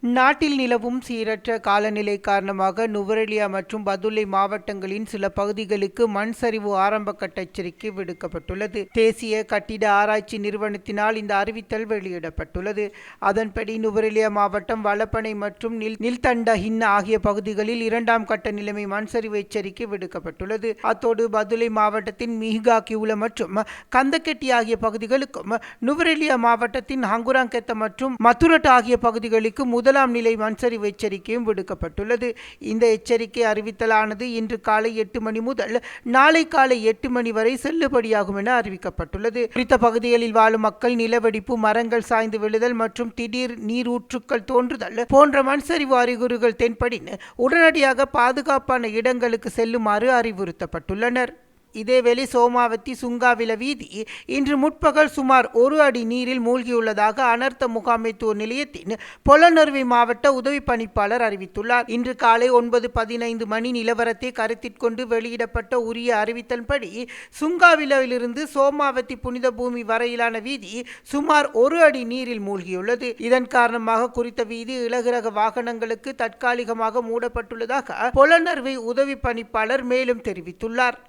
நாட்டில் நிலவும் சீரற்ற காலநிலை காரணமாக நுவரெலியா மற்றும் பதுளை மாவட்டங்களின் சில பகுதிகளுக்கு மண் சரிவு ஆரம்பகட்ட எச்சரிக்கை விடுக்கப்பட்டுள்ளது. தேசிய கட்டிட ஆராய்ச்சி நிறுவனத்தினால் இந்த அறிவித்தல் வெளியிடப்பட்டுள்ளது. அதன்படி நுவரெலியா மாவட்டம் வலப்பனை மற்றும் நில்தண்டஹின் ஆகிய பகுதிகளில் 2ஆம் கட்ட நிலைமை மண் சரிவு எச்சரிக்கை விடுக்கப்பட்டுள்ளது. அத்தோடு பதுளை மாவட்டத்தின் மிஹிகா கிவுல மற்றும் கந்தகெட்டி ஆகிய பகுதிகளுக்கும், நுவரெலியா மாவட்டத்தின் ஹங்குராங்கெத்த மற்றும் மதுரட் ஆகிய பகுதிகளுக்கு முதலாம் நிலை மண்சரிவு எச்சரிக்கையும் விடுக்கப்பட்டுள்ளது. இந்த எச்சரிக்கை அறிவித்தலானது இன்று காலை 8 மணி முதல் நாளை காலை 8 மணி வரை செல்லுபடியாகும் என அறிவிக்கப்பட்டுள்ளது. குறித்த பகுதிகளில் வாழும் மக்கள் நிலவெடிப்பு, மரங்கள் சாய்ந்து விழுதல் மற்றும் திடீர் நீரூற்றுக்கள் தோன்றுதல் போன்ற மண்சரிவு அறிகுறிகள் தென்படின் உடனடியாக பாதுகாப்பான இடங்களுக்கு செல்லுமாறு அறிவுறுத்தப்பட்டுள்ளனர். இதேவேளை சோமாவத்தி சுங்காவில வீதி இன்று முற்பகல் சுமார் 1 அடி நீரில் மூழ்கியுள்ளதாக அனர்த்த முகாமைத்துவ நிலையத்தின் பொலனறுவை மாவட்ட உதவி பணிப்பாளர் அறிவித்துள்ளார். இன்று காலை 9:15 மணி நிலவரத்தை கருத்திற்கொண்டு வெளியிடப்பட்ட உரிய அறிவித்தல்படி சுங்காவிலிருந்து சோமாவத்தி புனித பூமி வரையிலான வீதி சுமார் 1 அடி நீரில் மூழ்கியுள்ளது. இதன் காரணமாக குறித்த வீதி இலகுரக வாகனங்களுக்கு தற்காலிகமாக மூடப்பட்டுள்ளதாக பொலனறுவை உதவி பணிப்பாளர் மேலும் தெரிவித்துள்ளார்.